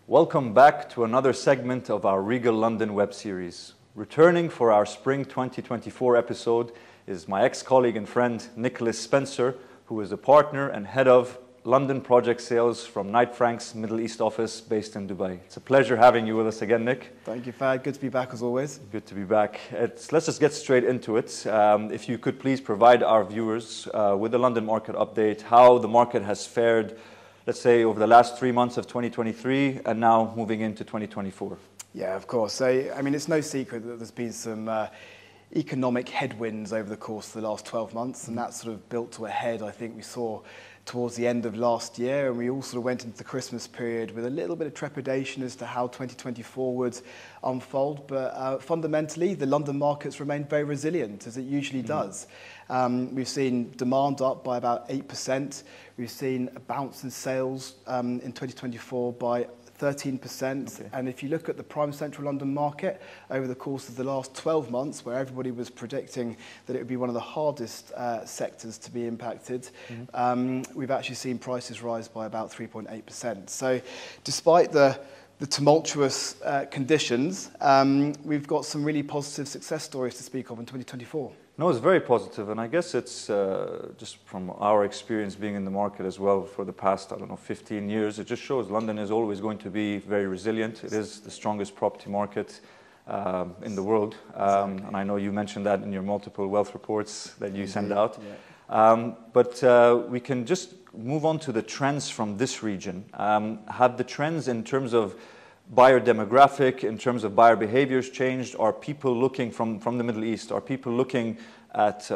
Welcome back to another segment of our Regal London web series. Returning for our Spring 2024 episode is my ex-colleague and friend Nicholas Spencer, who is a partner and head of London project sales from Knight Frank's Middle East office based in Dubai. It's a pleasure having you with us again, Nick. Thank you, Fahd. Good to be back as always. Good to be back. Let's just get straight into it. If you could please provide our viewers with the London market update, how the market has fared, let's say, over the last 3 months of 2023 and now moving into 2024. Yeah, of course. So, I mean, it's no secret that there's been some economic headwinds over the course of the last 12 months, and that sort of built to a head, I think we saw towards the end of last year, and we all sort of went into the Christmas period with a little bit of trepidation as to how 2024 would unfold. But fundamentally, the London markets remained very resilient, as it usually does. We've seen demand up by about 8%. We've seen a bounce in sales in 2024 by 13%. Okay. And if you look at the prime central London market over the course of the last 12 months, where everybody was predicting that it would be one of the hardest sectors to be impacted, we've actually seen prices rise by about 3.8%. So despite the tumultuous conditions, we've got some really positive success stories to speak of in 2024. No, it's very positive, and I guess it's just from our experience being in the market as well for the past, 15 years, it just shows London is always going to be very resilient. It is the strongest property market in the world, and I know you mentioned that in your multiple wealth reports that you send out. Yeah. But we can just move on to the trends from this region. Have the trends in terms of buyer demographic, in terms of buyer behaviors changed? Are people looking from the Middle East? Are people looking at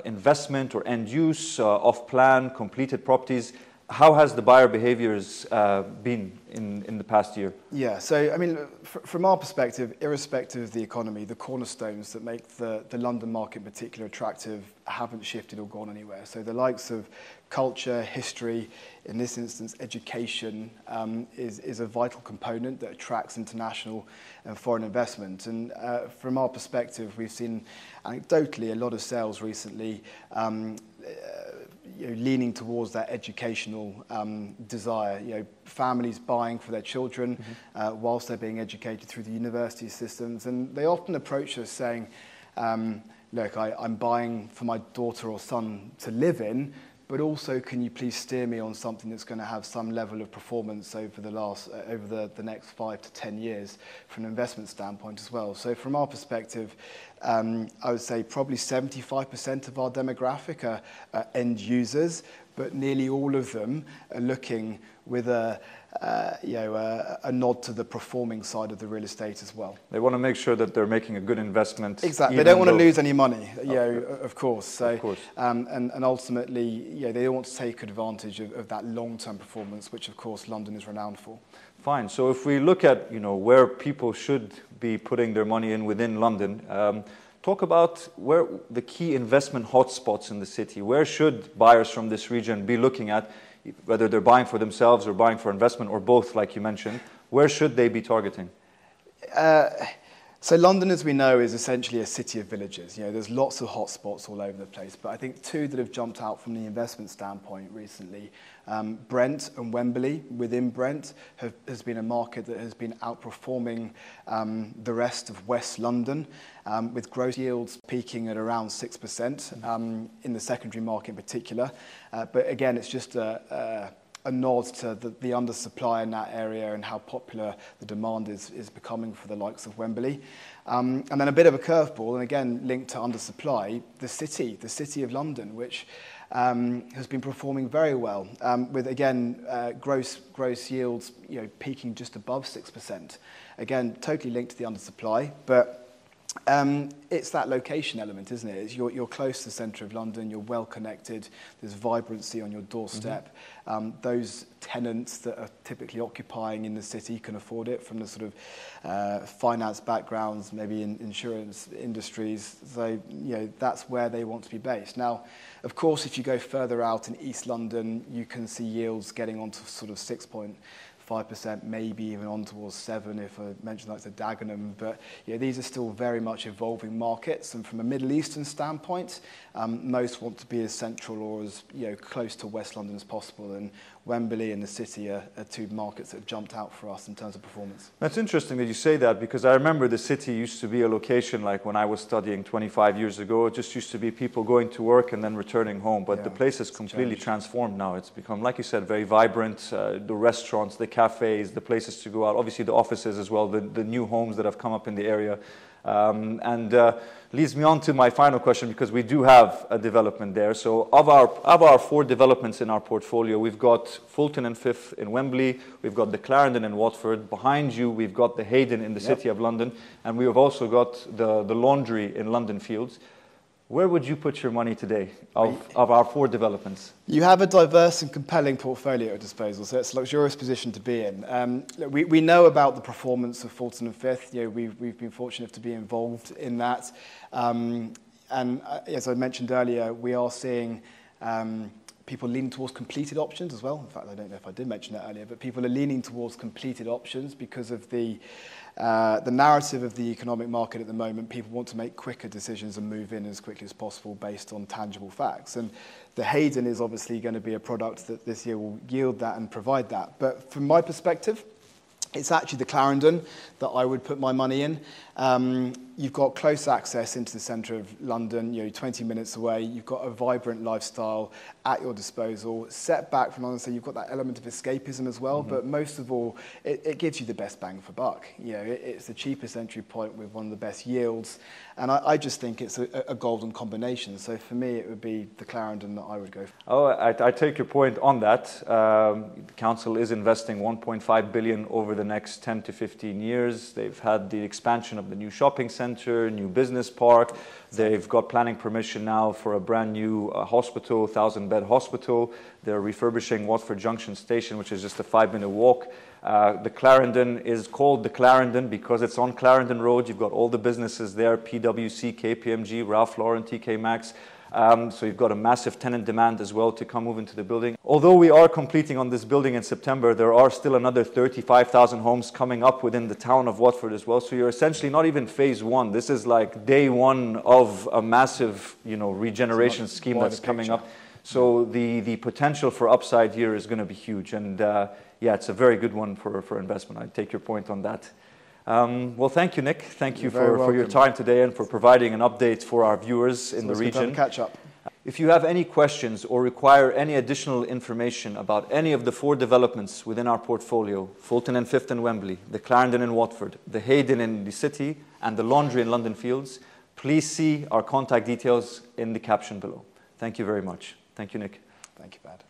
investment or end use, off-plan, completed properties? How has the buyer behaviors been in the past year? Yeah, so I mean, from our perspective, irrespective of the economy, the cornerstones that make the London market in particular attractive haven't shifted or gone anywhere. So the likes of culture, history, in this instance, education is a vital component that attracts international and foreign investment. And from our perspective, we've seen anecdotally a lot of sales recently leaning towards that educational desire. Families buying for their children whilst they're being educated through the university systems. And they often approach us saying, look, I'm buying for my daughter or son to live in, but also can you please steer me on something that's going to have some level of performance over the next 5 to 10 years from an investment standpoint as well. So from our perspective, I would say probably 75% of our demographic are end users, but nearly all of them are looking with a nod to the performing side of the real estate as well. They want to make sure that they're making a good investment. Exactly. They don't want to lose any money, of course. So, of course. And ultimately, they don't want to take advantage of that long-term performance, which of course London is renowned for. Fine. So if we look at where people should be putting their money in within London, talk about where the key investment hotspots in the city. Where should buyers from this region be looking at, whether they're buying for themselves or buying for investment or both, like you mentioned? Where should they be targeting? So London, as we know, is essentially a city of villages. There's lots of hotspots all over the place, but I think two that have jumped out from the investment standpoint recently, Brent and Wembley. Within Brent has been a market that has been outperforming the rest of West London, with gross yields peaking at around 6% in the secondary market in particular. But again, it's just a nod to the undersupply in that area and how popular the demand is becoming for the likes of Wembley. And then a bit of a curveball, and again linked to undersupply, the city of London, which has been performing very well, with again gross yields peaking just above 6%. Again, totally linked to the undersupply, but it's that location element, isn't it? You're close to the centre of London, you're well connected, there's vibrancy on your doorstep. Those tenants that are typically occupying in the city can afford it, from the sort of finance backgrounds, maybe in insurance industries. So, that's where they want to be based. Now, of course, if you go further out in East London, you can see yields getting onto sort of 6.5%, maybe even on towards 7%, if I mention like the Dagenham. But these are still very much evolving markets, and from a Middle Eastern standpoint, most want to be as central or as close to West London as possible. And Wembley and the City are two markets that have jumped out for us in terms of performance. That's interesting that you say that, because I remember the City used to be a location, like when I was studying 25 years ago, it just used to be people going to work and then returning home. But the place has completely transformed now. It's become, like you said, very vibrant. The restaurants, the cafes, the places to go out, obviously the offices as well, the new homes that have come up in the area. Leads me on to my final question, because we do have a development there. So of our 4 developments in our portfolio, we've got Fulton and Fifth in Wembley, we've got the Clarendon in Watford, behind you we've got the Hayden in the City of London, and we've also got the Laundry in London Fields. Where would you put your money today of our 4 developments? You have a diverse and compelling portfolio at disposal, so it's a luxurious position to be in. We know about the performance of Fulton and Fifth. We've been fortunate to be involved in that. And as I mentioned earlier, we are seeing people leaning towards completed options as well. In fact, I don't know if I did mention that earlier, but people are leaning towards completed options because of the narrative of the economic market at the moment. People want to make quicker decisions and move in as quickly as possible based on tangible facts. And the Hayden is obviously going to be a product that this year will yield that and provide that. But from my perspective, it's actually the Clarendon that I would put my money in. You've got close access into the centre of London, 20 minutes away. You've got a vibrant lifestyle at your disposal. Set back from London, so you've got that element of escapism as well. But most of all, it gives you the best bang for buck. It's the cheapest entry point with one of the best yields. And I just think it's a golden combination. So for me, it would be the Clarendon that I would go for. Oh, I take your point on that. The council is investing 1.5 billion over the next 10 to 15 years. They've had the expansion of the new shopping centre, new business park. They've got planning permission now for a brand new hospital, 1,000-bed hospital. They're refurbishing Watford Junction Station, which is just a 5-minute walk. The Clarendon is called the Clarendon because it's on Clarendon Road. You've got all the businesses there, PwC, KPMG, Ralph Lauren, TK Maxx. So you've got a massive tenant demand as well to come move into the building. Although we are completing on this building in September, there are still another 35,000 homes coming up within the town of Watford as well. So you're essentially not even phase 1. This is like day 1 of a massive, regeneration scheme that's coming up. So the potential for upside here is going to be huge. And it's a very good one for investment. I take your point on that. Well, thank you, Nick. Thank you for your time today and for providing an update for our viewers in the region. Catch up. If you have any questions or require any additional information about any of the 4 developments within our portfolio, Fulton and Fifth in Wembley, the Clarendon in Watford, the Hayden in the City, and the Laundry in London Fields, please see our contact details in the caption below. Thank you very much. Thank you, Nick. Thank you, Fahd.